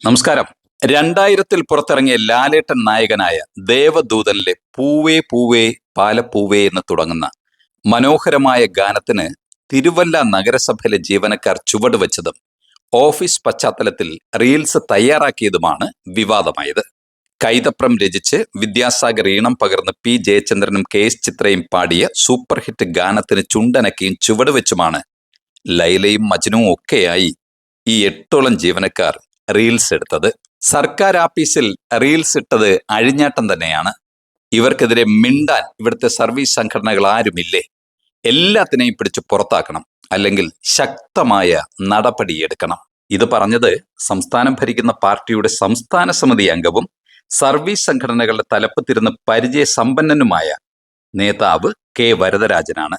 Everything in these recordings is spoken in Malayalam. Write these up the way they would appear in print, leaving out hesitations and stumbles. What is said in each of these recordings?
നമസ്കാരം. 2000-ൽ പുറത്തിറങ്ങിയ ലാലേട്ടൻ നായകനായ ദേവദൂതനിലെ പൂവേ പൂവേ പാലപ്പൂവേ എന്ന് തുടങ്ങുന്ന മനോഹരമായ ഗാനത്തിന് തിരുവല്ല നഗരസഭയിലെ ജീവനക്കാർ ചുവടുവെച്ചതും ഓഫീസ് പശ്ചാത്തലത്തിൽ റീൽസ് തയ്യാറാക്കിയതുമാണ് വിവാദമായത്. കൈതപ്രം രചിച്ച് വിദ്യാസാഗർ ഈണം പകർന്ന് പി ജയചന്ദ്രനും കെ എസ് ചിത്രയും പാടിയ സൂപ്പർ ഹിറ്റ് ഗാനത്തിന് ചുണ്ടനക്കിയും ചുവടുവെച്ചുമാണ് ലൈലയും മജ്നുവും ഒക്കെയായി ഈ 8ഓളം ജീവനക്കാർ റീൽസ് എടുത്തത്. സർക്കാർ ആഫീസിൽ റീൽസ് ഇട്ടത് അഴിഞ്ഞാട്ടം തന്നെയാണ്. ഇവർക്കെതിരെ മിണ്ടാൻ ഇവിടുത്തെ സർവീസ് സംഘടനകൾ ആരുമില്ലേ? എല്ലാത്തിനെയും പിടിച്ച് പുറത്താക്കണം, അല്ലെങ്കിൽ ശക്തമായ നടപടിയെടുക്കണം. ഇത് പറഞ്ഞത് സംസ്ഥാനം ഭരിക്കുന്ന പാർട്ടിയുടെ സംസ്ഥാന സമിതി അംഗവും സർവീസ് സംഘടനകളുടെ തലപ്പത്തിരുന്ന് പരിചയസമ്പന്നനുമായ നേതാവ് കെ വരദരാജനാണ്.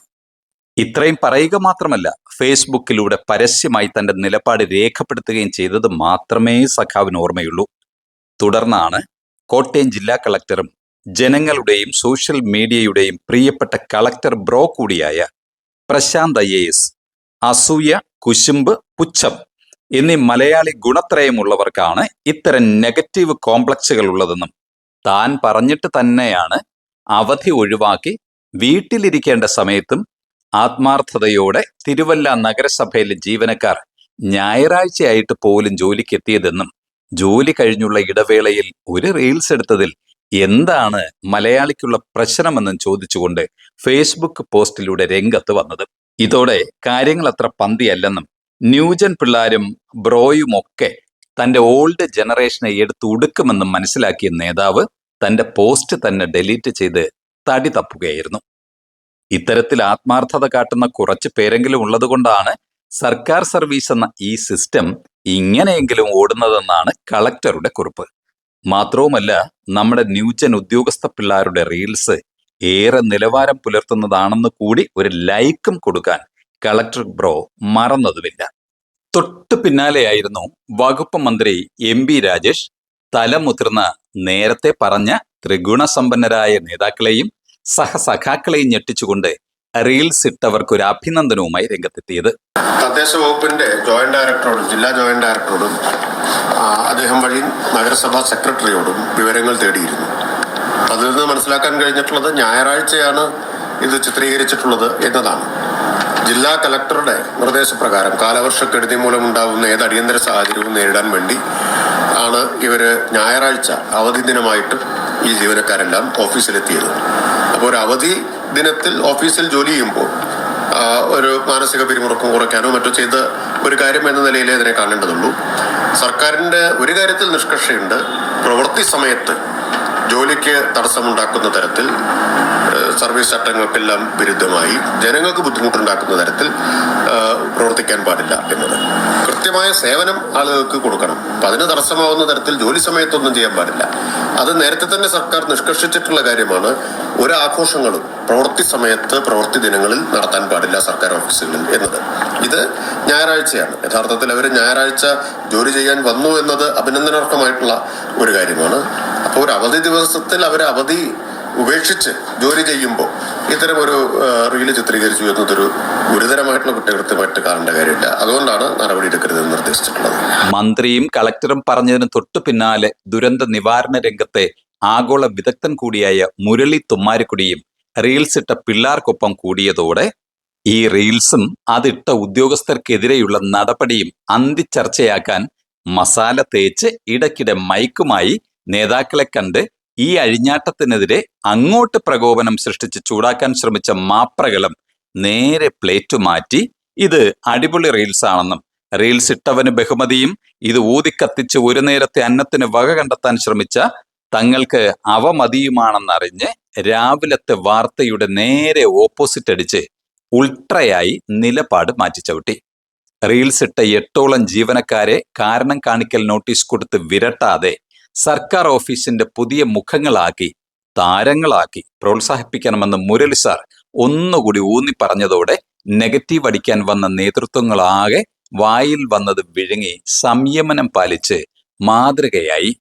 ഇത്രയും പറയുക മാത്രമല്ല, ഫേസ്ബുക്കിലൂടെ പരസ്യമായി തന്റെ നിലപാട് രേഖപ്പെടുത്തുകയും ചെയ്തത് മാത്രമേ സഖാവിന് ഓർമ്മയുള്ളൂ. തുടർന്നാണ് കോട്ടയം ജില്ലാ കളക്ടറും ജനങ്ങളുടെയും സോഷ്യൽ മീഡിയയുടെയും പ്രിയപ്പെട്ട കളക്ടർ ബ്രോ കൂടിയായ പ്രശാന്ത് IAS അസൂയ, കുശുമ്പ്, പുച്ഛം എന്നീ മലയാളി ഗുണത്രയമുള്ളവർക്കാണ് ഇത്തരം നെഗറ്റീവ് കോംപ്ലക്സുകൾ ഉള്ളതെന്നും താൻ പറഞ്ഞിട്ട് തന്നെയാണ് അവധി ഒഴിവാക്കി വീട്ടിലിരിക്കേണ്ട സമയത്തും ആത്മാർത്ഥതയോടെ തിരുവല്ല നഗരസഭയിലെ ജീവനക്കാർ ഞായറാഴ്ചയായിട്ട് പോലും ജോലിക്ക് എത്തിയതെന്നും ജോലി കഴിഞ്ഞുള്ള ഇടവേളയിൽ ഒരു റീൽസ് എടുത്തതിൽ എന്താണ് മലയാളിക്കുള്ള പ്രശ്നമെന്നും ചോദിച്ചുകൊണ്ട് ഫേസ്ബുക്ക് പോസ്റ്റിലൂടെ രംഗത്ത് വന്നത്. ഇതോടെ കാര്യങ്ങൾ അത്ര പന്തിയല്ലെന്നും ന്യൂജൻ പിള്ളാരും ബ്രോയുമൊക്കെ തന്റെ ഓൾഡ് ജനറേഷനെ എടുത്ത് ഉടുക്കുമെന്നും മനസ്സിലാക്കിയ നേതാവ് തന്റെ പോസ്റ്റ് തന്നെ ഡിലീറ്റ് ചെയ്ത് തടി തപ്പുകയായിരുന്നു. ഇത്തരത്തിൽ ആത്മാർത്ഥത കാട്ടുന്ന കുറച്ച് പേരെങ്കിലും ഉള്ളതുകൊണ്ടാണ് സർക്കാർ സർവീസ് എന്ന ഈ സിസ്റ്റം ഇങ്ങനെയെങ്കിലും ഓടുന്നതെന്നാണ് കളക്ടറുടെ കുറിപ്പ്. മാത്രവുമല്ല, നമ്മുടെ ന്യൂജൻ ഉദ്യോഗസ്ഥ പിള്ളാരുടെ റീൽസ് ഏറെ നിലവാരം പുലർത്തുന്നതാണെന്ന് കൂടി ഒരു ലൈക്കും കൊടുക്കാൻ കളക്ടർ ബ്രോ മറന്നതുമില്ല. തൊട്ടു പിന്നാലെയായിരുന്നു വകുപ്പ് മന്ത്രി MP രാജേഷ് തലമുതിർന്ന നേരത്തെ പറഞ്ഞ ത്രിഗുണസമ്പന്നരായ നേതാക്കളെയും സഹസഖാക്കളെയും ഞെട്ടിച്ചുകൊണ്ട് റീൽസ് ഇട്ടവർക്കൊരു അഭിനന്ദനവുമായി രംഗത്തെത്തിയത്. തദ്ദേശ വകുപ്പിന്റെ ജില്ലാ ജോയിന്റ് ഡയറക്ടറോടും അദ്ദേഹം വഴി നഗരസഭാ സെക്രട്ടറിയോടും വിവരങ്ങൾ തേടിയിരുന്നു. അതിൽ നിന്ന് മനസ്സിലാക്കാൻ കഴിഞ്ഞിട്ടുള്ളത് ഞായറാഴ്ചയാണ് ഇത് ചിത്രീകരിച്ചിട്ടുള്ളത് എന്നതാണ്. ജില്ലാ കലക്ടറുടെ നിർദ്ദേശപ്രകാരം കാലവർഷക്കെടുതി മൂലമുണ്ടാകുന്ന ഏത് അടിയന്തര സാഹചര്യവും നേരിടാൻ വേണ്ടി ആണ് ഇവര് ഞായറാഴ്ച അവധി ദിനമായിട്ട് ഈ ജീവനക്കാരെല്ലാം ഓഫീസിലെത്തിയത്. അപ്പോൾ ഒരു അവധി ദിനത്തിൽ ഓഫീസിൽ ജോലി ചെയ്യുമ്പോൾ ഒരു മാനസിക പിരിമുറുക്കം കുറയ്ക്കാനോ മറ്റോ ചെയ്ത ഒരു കാര്യം എന്ന നിലയിലേ അതിനെ കാണേണ്ടതുള്ളൂ. സർക്കാരിൻ്റെ ഒരു കാര്യത്തിൽ നിഷ്കർഷയുണ്ട്. പ്രവൃത്തി സമയത്ത് ജോലിക്ക് തടസ്സമുണ്ടാക്കുന്ന തരത്തിൽ സർവീസ് ചട്ടങ്ങൾക്കെല്ലാം വിരുദ്ധമായി ജനങ്ങൾക്ക് ബുദ്ധിമുട്ടുണ്ടാക്കുന്ന തരത്തിൽ പ്രവർത്തിക്കാൻ പാടില്ല എന്നത്. കൃത്യമായ സേവനം ആളുകൾക്ക് കൊടുക്കണം. അപ്പം അതിന് തടസ്സമാവുന്ന തരത്തിൽ ജോലി സമയത്തൊന്നും ചെയ്യാൻ പാടില്ല. അത് നേരത്തെ തന്നെ സർക്കാർ നിഷ്കർഷിച്ചിട്ടുള്ള കാര്യമാണ്. ഒരാഘോഷങ്ങളും പ്രവൃത്തി സമയത്ത് പ്രവൃത്തി ദിനങ്ങളിൽ നടത്താൻ പാടില്ല സർക്കാർ ഓഫീസുകളിൽ എന്നത്. ഇത് ഞായറാഴ്ചയാണ്. യഥാർത്ഥത്തിൽ അവർ ഞായറാഴ്ച ജോലി ചെയ്യാൻ വന്നു എന്നത് അഭിനന്ദനാർഹമായിട്ടുള്ള ഒരു കാര്യമാണ്. അപ്പോൾ ഒരു അവധി ദിവസത്തിൽ അവർ അവധി ഉപേക്ഷിച്ച് ജോലി ചെയ്യുമ്പോൾ ഇത്തരം ഒരു റീല് ചിത്രീകരിച്ചു എന്നതൊരു ഗുരുതരമായിട്ടുള്ള കുറ്റകൃത്യമായിട്ട് കാണേണ്ട കാര്യമില്ല. അതുകൊണ്ടാണ് നടപടിയെടുക്കരുതെന്ന് നിർദ്ദേശിച്ചിട്ടുള്ളത്. മന്ത്രിയും കളക്ടറും പറഞ്ഞതിന് തൊട്ടു പിന്നാലെ ദുരന്ത നിവാരണ രംഗത്തെ ആഗോള വിദഗ്ധൻ കൂടിയായ മുരളി തുമ്മാരുക്കുടിയും റീൽസ് ഇട്ട പിള്ളാർക്കൊപ്പം കൂടിയതോടെ ഈ റീൽസും അതിട്ട ഉദ്യോഗസ്ഥർക്കെതിരെയുള്ള നടപടിയും അന്തിച്ചർച്ചയാക്കാൻ മസാല തേച്ച് ഇടയ്ക്കിടെ മൈക്കുമായി നേതാക്കളെ കണ്ട് ഈ അഴിഞ്ഞാട്ടത്തിനെതിരെ അങ്ങോട്ട് പ്രകോപനം സൃഷ്ടിച്ച് ചൂടാക്കാൻ ശ്രമിച്ച മാപ്രകലം നേരെ പ്ലേറ്റ് മാറ്റി ഇത് അടിപൊളി റീൽസ് ആണെന്നും റീൽസ് ഇട്ടവന് ബഹുമതിയും ഇത് ഊതിക്കത്തിച്ച് ഒരു നേരത്തെ അന്നത്തിന് വക കണ്ടെത്താൻ ശ്രമിച്ച തങ്ങൾക്ക് അവമതിയുമാണെന്നറിഞ്ഞ് രാവിലത്തെ വാർത്തയുടെ നേരെ ഓപ്പോസിറ്റ് അടിച്ച് ഉൾട്രയായി നിലപാട് മാറ്റിച്ചവിട്ടി. റീൽസ് ഇട്ട 8ഓളം ജീവനക്കാരെ കാരണം കാണിക്കൽ നോട്ടീസ് കൊടുത്ത് വിരട്ടാതെ സർക്കാർ ഓഫീസിന്റെ പുതിയ മുഖങ്ങളാക്കി താരങ്ങളാക്കി പ്രോത്സാഹിപ്പിക്കണമെന്ന് മുരളി സാർ ഒന്നുകൂടി ഊന്നി പറഞ്ഞതോടെ നെഗറ്റീവ് അടിക്കാൻ വന്ന നേതൃത്വങ്ങളാകെ വായിൽ വന്നത് വിഴുങ്ങി സംയമനം പാലിച്ച് മാതൃകയായി.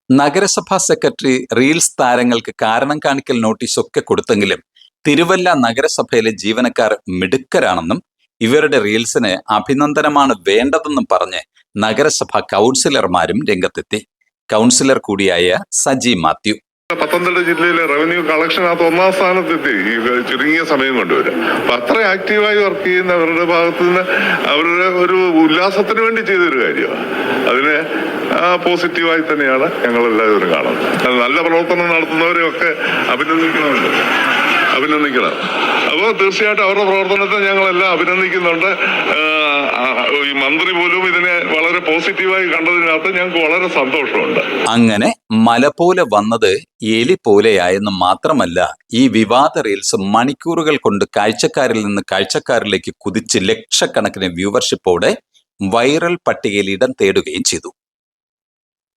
നഗരസഭാ സെക്രട്ടറി റീൽസ് താരങ്ങൾക്ക് കാരണം കാണിക്കൽ നോട്ടീസൊക്കെ കൊടുത്തെങ്കിലും തിരുവല്ല നഗരസഭയിലെ ജീവനക്കാർ മിടുക്കരാണെന്നും ഇവരുടെ റീൽസിന് അഭിനന്ദനമാണ് വേണ്ടതെന്നും പറഞ്ഞ് നഗരസഭാ കൗൺസിലർമാരും രംഗത്തെത്തി. കൗൺസിലർ കൂടിയായ സജി മാത്യു. പത്തനംതിട്ട ജില്ലയിലെ റവന്യൂ കളക്ഷനകത്ത് 1ാം സ്ഥാനത്തെത്തി ഈ ചുരുങ്ങിയ സമയം കൊണ്ടുവരും. അപ്പൊ അത്ര ആക്റ്റീവായി വർക്ക് ചെയ്യുന്നവരുടെ ഭാഗത്ത് നിന്ന് അവരുടെ ഒരു ഉല്ലാസത്തിന് വേണ്ടി ചെയ്തൊരു കാര്യമാണ്. അതിനെ പോസിറ്റീവായി തന്നെയാണ് ഞങ്ങൾ എല്ലാവരും കാണുന്നത്. നല്ല പ്രവർത്തനം നടത്തുന്നവരെയൊക്കെ അഭിനന്ദിക്കണം. അപ്പോൾ തീർച്ചയായിട്ടും അവരുടെ പ്രവർത്തനത്തെ ഞങ്ങളെല്ലാം അഭിനന്ദിക്കുന്നുണ്ട്. ഈ മന്ത്രി പോലും ഇതിനെ വളരെ പോസിറ്റീവായി കണ്ടതിനകത്ത് ഞങ്ങൾക്ക് വളരെ സന്തോഷമുണ്ട്. അങ്ങനെ മല പോലെ വന്നത് എലി പോലെയായെന്ന് മാത്രമല്ല, ഈ വിവാദ റീൽസ് മണിക്കൂറുകൾ കൊണ്ട് കാഴ്ചക്കാരിൽ നിന്ന് കാഴ്ചക്കാരിലേക്ക് കുതിച്ച് ലക്ഷക്കണക്കിന് വ്യൂവർഷിപ്പോടെ വൈറൽ പട്ടികയിൽ ഇടം തേടുകയും ചെയ്തു.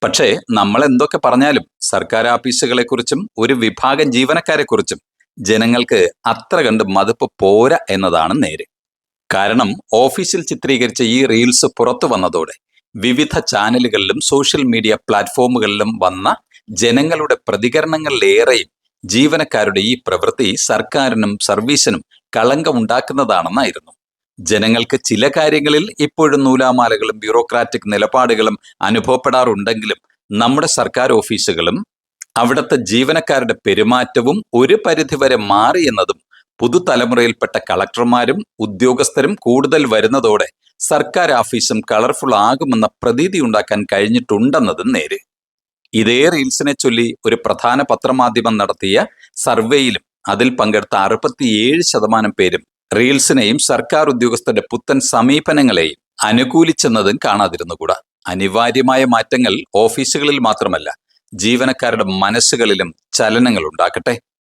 പക്ഷേ നമ്മൾ എന്തൊക്കെ പറഞ്ഞാലും സർക്കാർ ഓഫീസുകളെക്കുറിച്ചും ഒരു വിഭാഗം ജീവനക്കാരെക്കുറിച്ചും ജനങ്ങൾക്ക് അത്ര കണ്ട് മതിപ്പ് പോരാ എന്നതാണ് നേര്. കാരണം ഓഫീസിൽ ചിത്രീകരിച്ച ഈ റീൽസ് പുറത്തു വന്നതോടെ വിവിധ ചാനലുകളിലും സോഷ്യൽ മീഡിയ പ്ലാറ്റ്ഫോമുകളിലും വന്ന ജനങ്ങളുടെ പ്രതികരണങ്ങളിലേറെയും ജീവനക്കാരുടെ ഈ പ്രവൃത്തി സർക്കാരിനും സർവീസിനും കളങ്കമുണ്ടാക്കുന്നതാണെന്നായിരുന്നു. ജനങ്ങൾക്ക് ചില കാര്യങ്ങളിൽ ഇപ്പോഴും നൂലാമാലകളും ബ്യൂറോക്രാറ്റിക് നിലപാടുകളും അനുഭവപ്പെടാറുണ്ടെങ്കിലും നമ്മുടെ സർക്കാർ ഓഫീസുകളും അവിടുത്തെ ജീവനക്കാരുടെ പെരുമാറ്റവും ഒരു പരിധിവരെ മാറിയെന്നതും പുതുതലമുറയിൽപ്പെട്ട കളക്ടർമാരും ഉദ്യോഗസ്ഥരും കൂടുതൽ വരുന്നതോടെ സർക്കാർ ഓഫീസും കളർഫുൾ ആകുമെന്ന പ്രതീതി ഉണ്ടാക്കാൻ കഴിഞ്ഞിട്ടുണ്ടെന്നതും നേര്. ഇതേ റീൽസിനെ ചൊല്ലി ഒരു പ്രധാന പത്രമാധ്യമം നടത്തിയ സർവേയിലും അതിൽ പങ്കെടുത്ത 67% പേരും റീൽസിനെയും സർക്കാർ ഉദ്യോഗസ്ഥരുടെ പുത്തൻ സമീപനങ്ങളെയും അനുകൂലിച്ചെന്നതും കാണാതിരുന്നുകൂടാ. അനിവാര്യമായ മാറ്റങ്ങൾ ഓഫീസുകളിൽ മാത്രമല്ല, ജീവനക്കാരുടെ മനസ്സുകളിലും ചലനങ്ങൾ ഉണ്ടാക്കട്ടെ.